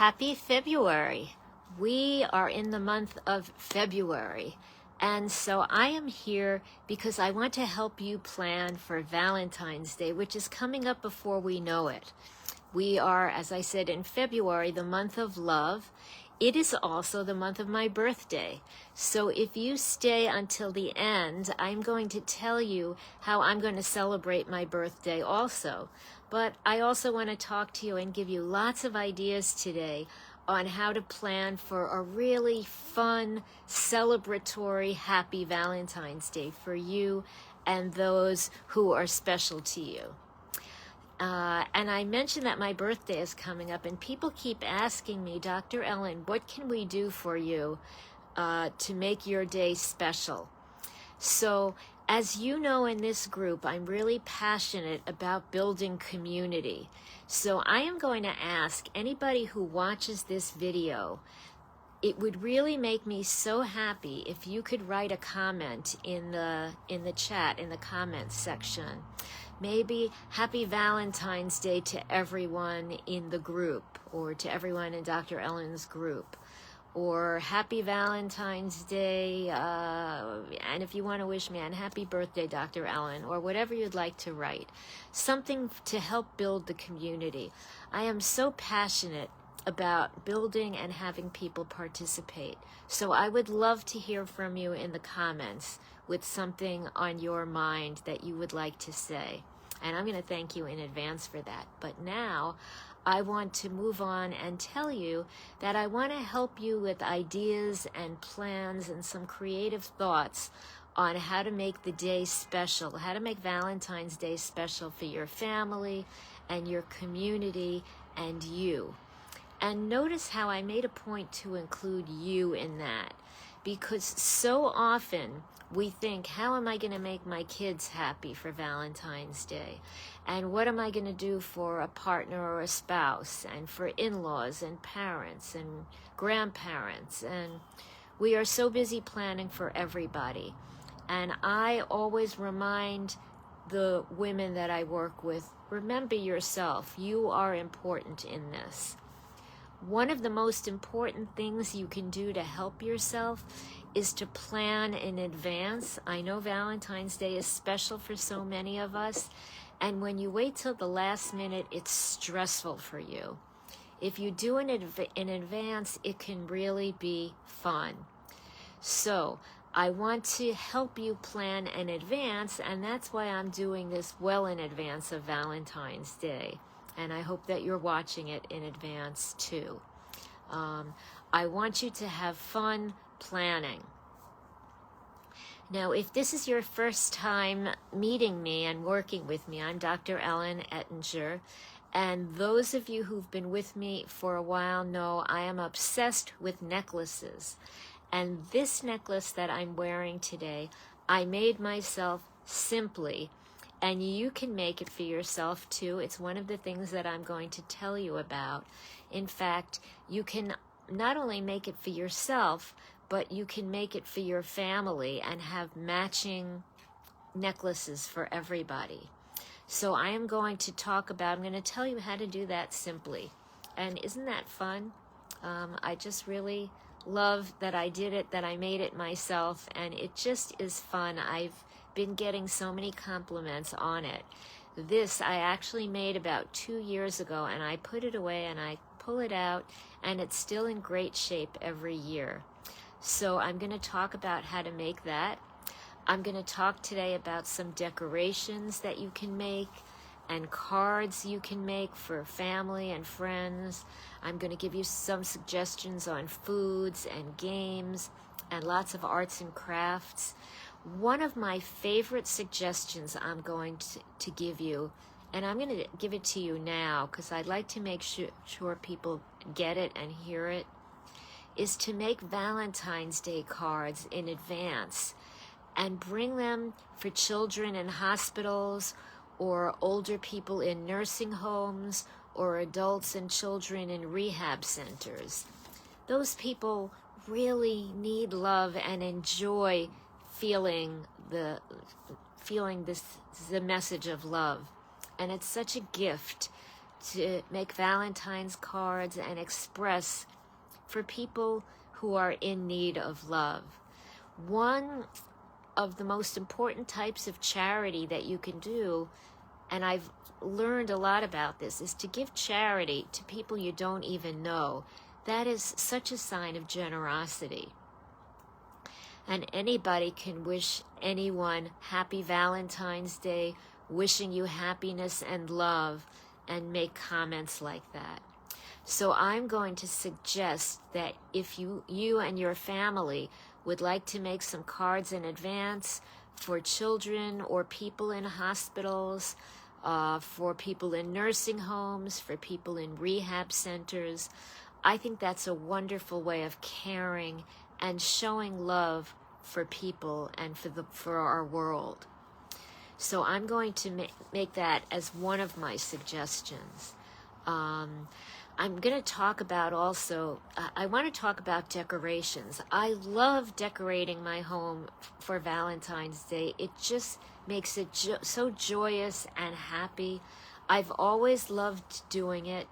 Happy February. We are in the month of February. And so I am here because I want to help you plan for Valentine's Day, which is coming up before we know it. We are, as I said, in February, the month of love. It is also the month of my birthday. So if you stay until the end, I'm going to tell you how I'm going to celebrate my birthday also. But I also want to talk to you and give you lots of ideas today on how to plan for a really fun, celebratory, happy Valentine's Day for you and those who are special to you. And I mentioned that my birthday is coming up, and people keep asking me, Dr. Ellen, what can we do for you to make your day special? So, as you know, in this group, I'm really passionate about building community. So I am going to ask anybody who watches this video, it would really make me so happy if you could write a comment in the chat, in the comments section. Maybe Happy Valentine's Day to everyone in the group, or to everyone in Dr. Ellen's group, or Happy Valentine's Day, and if you want to wish me a happy birthday, Dr. Ellen, or whatever you'd like to write. Something to help build the community. I am so passionate about building and having people participate. So I would love to hear from you in the comments with something on your mind that you would like to say. And I'm going to thank you in advance for that. But now I want to move on and tell you that I want to help you with ideas and plans and some creative thoughts on how to make the day special, how to make Valentine's Day special for your family and your community and you. And notice how I made a point to include you in that, because so often we think, how am I going to make my kids happy for Valentine's Day? And what am I going to do for a partner or a spouse, and for in-laws and parents and grandparents? And we are so busy planning for everybody. And I always remind the women that I work with, remember yourself. You are important in this. One of the most important things you can do to help yourself is to plan in advance. I know Valentine's Day is special for so many of us, and when you wait till the last minute, it's stressful for you. If you do it in advance, it can really be fun. So I want to help you plan in advance, and that's why I'm doing this well in advance of Valentine's Day. And I hope that you're watching it in advance too. I want you to have fun planning. Now, if this is your first time meeting me and working with me, I'm Dr. Ellen Ettinger. And those of you who've been with me for a while know I am obsessed with necklaces. And this necklace that I'm wearing today, I made myself simply. And you can make it for yourself too. It's one of the things that I'm going to tell you about. In fact, you can not only make it for yourself, but you can make it for your family and have matching necklaces for everybody. So I am going to I'm going to tell you how to do that simply. And isn't that fun? I just really love that I did it, that I made it myself, and it just is fun. I've been getting so many compliments on it. This I actually made about 2 years ago, and I put it away and I pull it out, and it's still in great shape every year. So I'm going to talk about how to make that. I'm going to talk today about some decorations that you can make and cards you can make for family and friends. I'm going to give you some suggestions on foods and games and lots of arts and crafts. One of my favorite suggestions I'm going to give you, and I'm going to give it to you now because I'd like to make sure people get it and hear it, is to make Valentine's Day cards in advance and bring them for children in hospitals, or older people in nursing homes, or adults and children in rehab centers. Those people really need love and enjoy feeling the message of love. And it's such a gift to make Valentine's cards and express for people who are in need of love. One of the most important types of charity that you can do, and I've learned a lot about this, is to give charity to people you don't even know. That is such a sign of generosity. And anybody can wish anyone happy Valentine's Day, wishing you happiness and love, and make comments like that. So I'm going to suggest that if you and your family would like to make some cards in advance for children or people in hospitals, for people in nursing homes, for people in rehab centers, I think that's a wonderful way of caring and showing love for people and for our world. So I'm going to make that as one of my suggestions. I'm going to talk about also, I want to talk about decorations. I love decorating my home for Valentine's Day. It just makes it so joyous and happy. I've always loved doing it.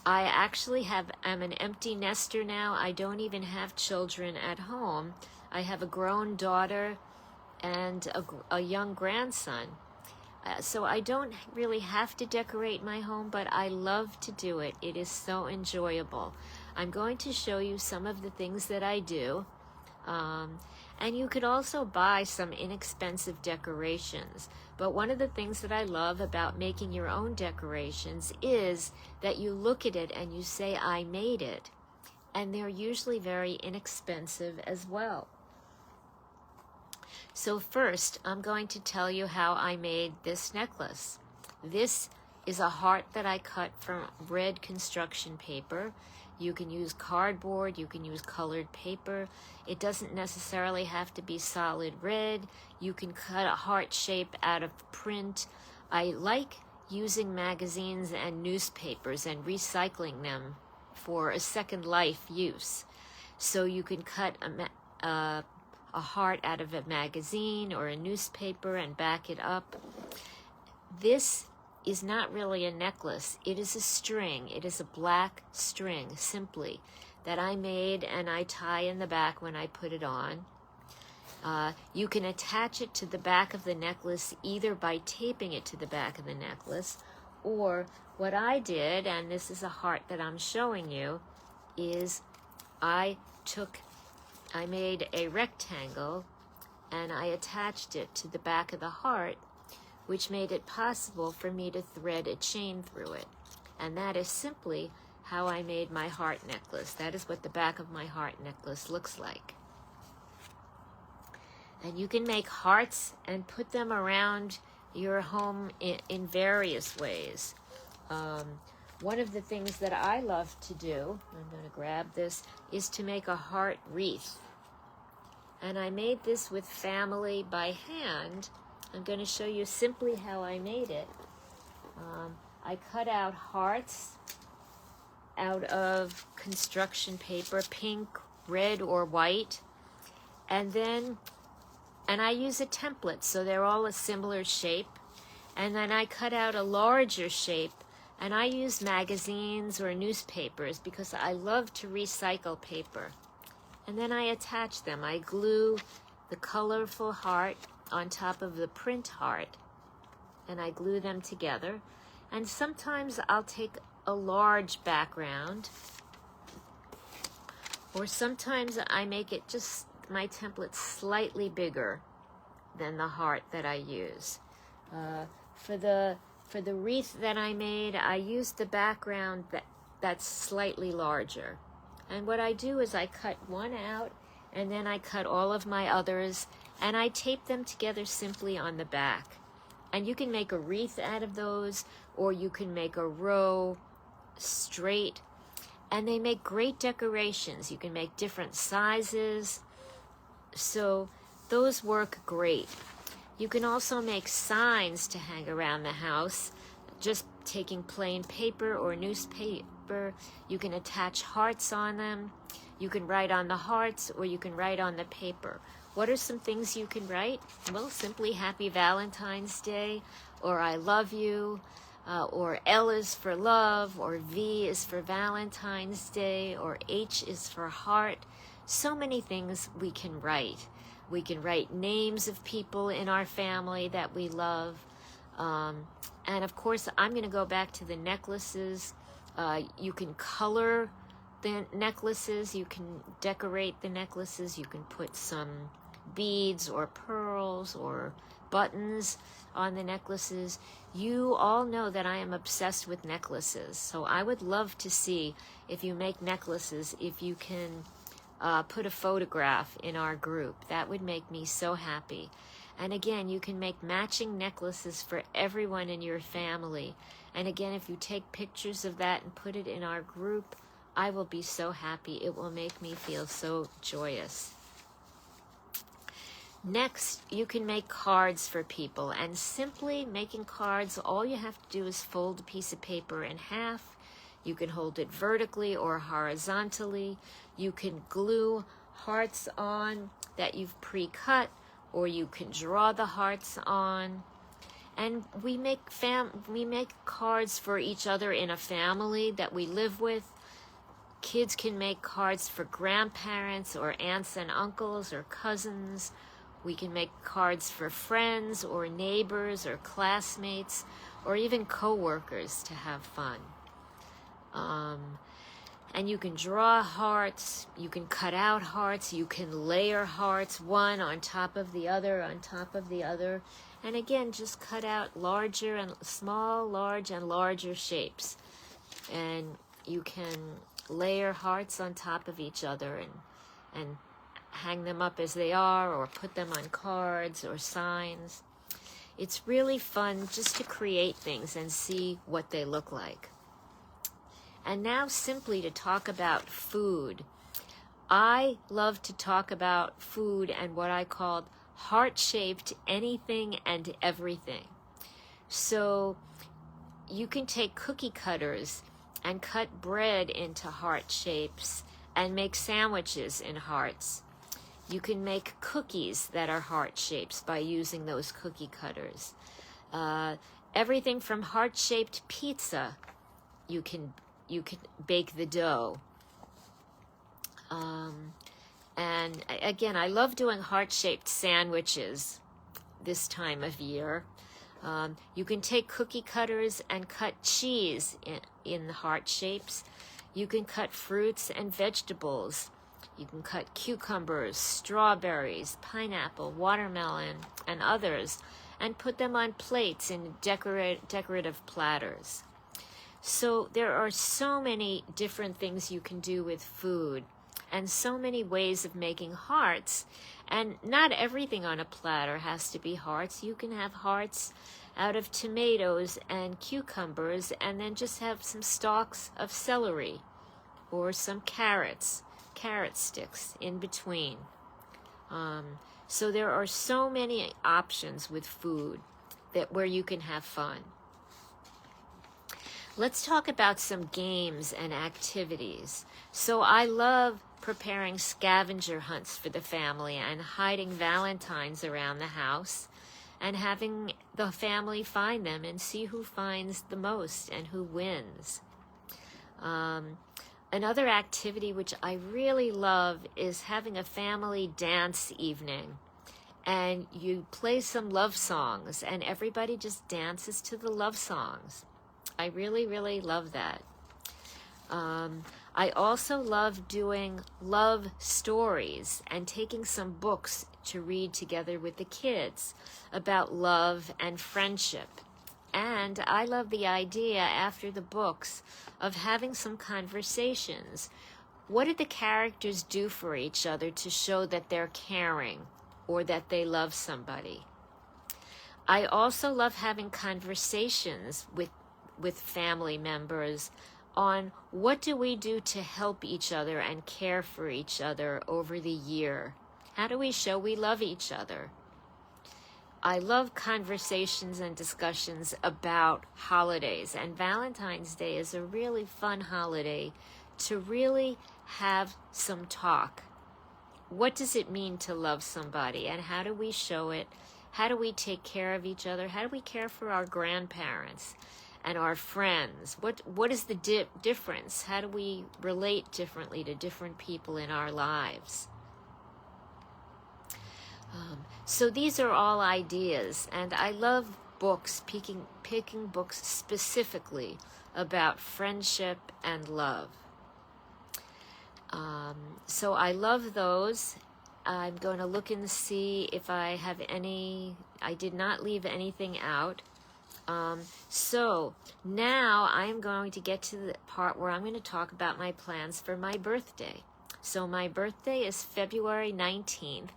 I actually am an empty nester now. I don't even have children at home. I have a grown daughter and a young grandson. So I don't really have to decorate my home, but I love to do it. It is so enjoyable. I'm going to show you some of the things that I do. And you could also buy some inexpensive decorations. But one of the things that I love about making your own decorations is that you look at it and you say, I made it. And they're usually very inexpensive as well. So first, I'm going to tell you how I made this necklace. This is a heart that I cut from red construction paper. You can use cardboard, you can use colored paper. It doesn't necessarily have to be solid red. You can cut a heart shape out of print. I like using magazines and newspapers and recycling them for a second life use. So you can cut a heart out of a magazine or a newspaper and back it up. This is not really a necklace. It is a string. It is a black string, simply, that I made and I tie in the back when I put it on. You can attach it to the back of the necklace either by taping it to the back of the necklace, or what I did, and this is a heart that I'm showing you, is I made a rectangle and I attached it to the back of the heart, which made it possible for me to thread a chain through it. And that is simply how I made my heart necklace. That is what the back of my heart necklace looks like. And you can make hearts and put them around your home in various ways. One of the things that I love to do, I'm going to grab this, is to make a heart wreath. And I made this with family by hand. I'm going to show you simply how I made it. I cut out hearts out of construction paper, pink, red, or white. And I use a template, so they're all a similar shape. And then I cut out a larger shape, and I use magazines or newspapers because I love to recycle paper. And then I attach them. I glue the colorful heart on top of the print heart, and I glue them together. And sometimes I'll take a large background, or sometimes I make it just my template slightly bigger than the heart that I use. For the wreath that I made, I used the background that's slightly larger. And what I do is I cut one out, and then I cut all of my others, and I tape them together simply on the back. And you can make a wreath out of those, or you can make a row straight, and they make great decorations. You can make different sizes, so those work great. You can also make signs to hang around the house, just taking plain paper or newspaper. You can attach hearts on them. You can write on the hearts, or you can write on the paper. What are some things you can write? Well, simply Happy Valentine's Day, or I love you. or L is for love, or V is for Valentine's Day, or H is for heart. So many things we can write. We can write names of people in our family that we love. And of course, I'm going to go back to the necklaces. You can color the necklaces. You can decorate the necklaces. You can put some beads or pearls or buttons on the necklaces. You all know that I am obsessed with necklaces. So I would love to see, if you make necklaces, if you can put a photograph in our group. That would make me so happy. And again, you can make matching necklaces for everyone in your family. And again, if you take pictures of that and put it in our group, I will be so happy. It will make me feel so joyous. Next, you can make cards for people. And simply making cards, all you have to do is fold a piece of paper in half. You can hold it vertically or horizontally. You can glue hearts on that you've pre-cut, or you can draw the hearts on. And we make cards for each other in a family that we live with. Kids can make cards for grandparents or aunts and uncles or cousins. We can make cards for friends or neighbors or classmates or even co-workers to have fun. And you can draw hearts, you can cut out hearts, you can layer hearts, one on top of the other, on top of the other. And again, just cut out larger and small, large and larger shapes. And you can layer hearts on top of each other and hang them up as they are, or put them on cards or signs. It's really fun just to create things and see what they look like. And now simply to talk about food. I love to talk about food and what I call heart-shaped anything and everything. So you can take cookie cutters and cut bread into heart shapes and make sandwiches in hearts. You can make cookies that are heart shapes by using those cookie cutters. Everything from heart-shaped pizza, you can bake the dough. And again, I love doing heart-shaped sandwiches this time of year. You can take cookie cutters and cut cheese in heart shapes. You can cut fruits and vegetables. You can cut cucumbers, strawberries, pineapple, watermelon, and others, and put them on plates in decorative platters. So there are so many different things you can do with food, and so many ways of making hearts. And not everything on a platter has to be hearts. You can have hearts out of tomatoes and cucumbers, and then just have some stalks of celery or some carrot sticks in between. So there are so many options with food where you can have fun. Let's talk about some games and activities. So I love preparing scavenger hunts for the family and hiding Valentines around the house and having the family find them and see who finds the most and who wins. Another activity which I really love is having a family dance evening. And you play some love songs and everybody just dances to the love songs. I really, really love that. I also love doing love stories and taking some books to read together with the kids about love and friendship. And I love the idea after the books of having some conversations. What did the characters do for each other to show that they're caring or that they love somebody? I also love having conversations with family members on what do we do to help each other and care for each other over the year. How do we show we love each other? I love conversations and discussions about holidays, and Valentine's Day is a really fun holiday to really have some talk. What does it mean to love somebody, and how do we show it? How do we take care of each other? How do we care for our grandparents? and our friends. What is the difference? How do we relate differently to different people in our lives? So these are all ideas, and I love books, picking books specifically about friendship and love. So I love those. I'm going to look and see if I have any. I did not leave anything out. So now I'm going to get to the part where I'm going to talk about my plans for my birthday. So my birthday is February 19th,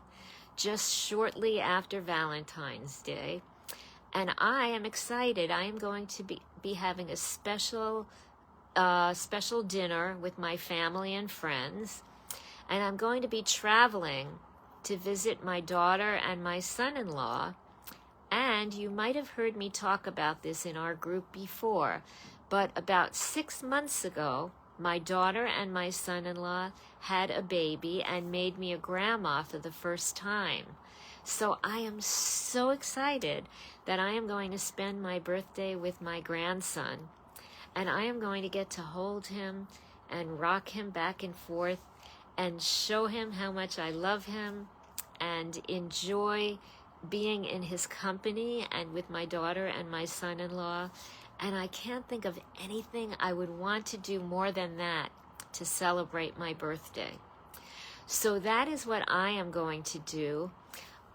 just shortly after Valentine's Day. And I am excited. I am going to be having a special dinner with my family and friends. And I'm going to be traveling to visit my daughter and my son-in-law. And you might have heard me talk about this in our group before, but about 6 months ago, my daughter and my son-in-law had a baby and made me a grandma for the first time. So I am so excited that I am going to spend my birthday with my grandson, and I am going to get to hold him and rock him back and forth and show him how much I love him and enjoy being in his company and with my daughter and my son-in-law. And I can't think of anything I would want to do more than that to celebrate my birthday. So that is what I am going to do.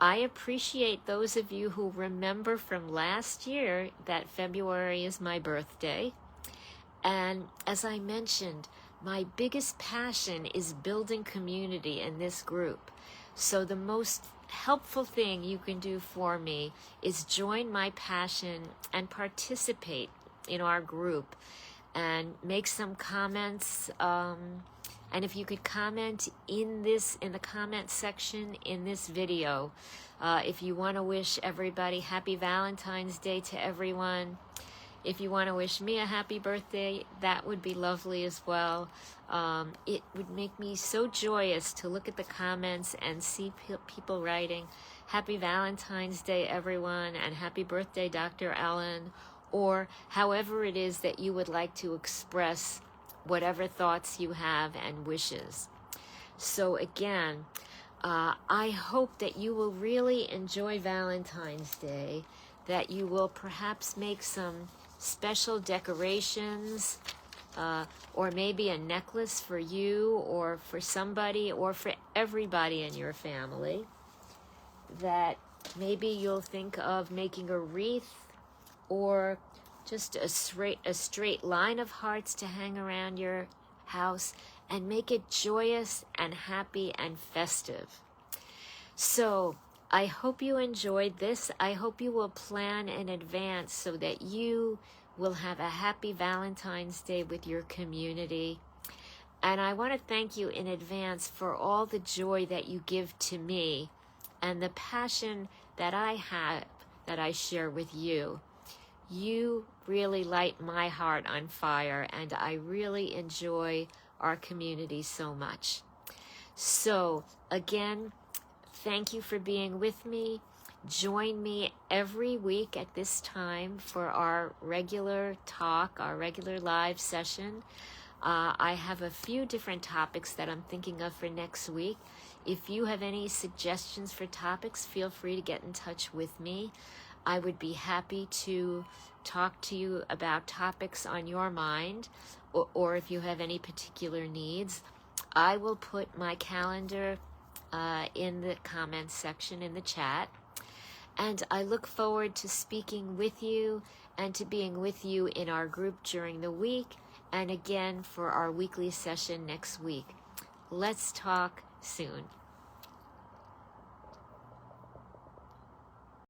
I appreciate those of you who remember from last year that February is my birthday. And as I mentioned, my biggest passion is building community in this group. So the most helpful thing you can do for me is join my passion and participate in our group and make some comments. And if you could comment in the comment section in this video, if you want to wish everybody happy Valentine's Day to everyone. If you want to wish me a happy birthday, that would be lovely as well. It would make me so joyous to look at the comments and see people writing, Happy Valentine's Day, everyone, and happy birthday, Dr. Ellen, or however it is that you would like to express whatever thoughts you have and wishes. So again, I hope that you will really enjoy Valentine's Day, that you will perhaps make some special decorations, or maybe a necklace for you or for somebody or for everybody in your family, that maybe you'll think of making a wreath or just a straight line of hearts to hang around your house and make it joyous and happy and festive. So I hope you enjoyed this. I hope you will plan in advance so that you will have a happy Valentine's Day with your community. And I want to thank you in advance for all the joy that you give to me and the passion that I have, that I share with you. You really light my heart on fire, and I really enjoy our community so much. So again, thank you for being with me. Join me every week at this time for our regular talk, our regular live session. I have a few different topics that I'm thinking of for next week. If you have any suggestions for topics, feel free to get in touch with me. I would be happy to talk to you about topics on your mind, or if you have any particular needs. I will put my calendar in the comments section in the chat. And I look forward to speaking with you and to being with you in our group during the week and again for our weekly session next week. Let's talk soon.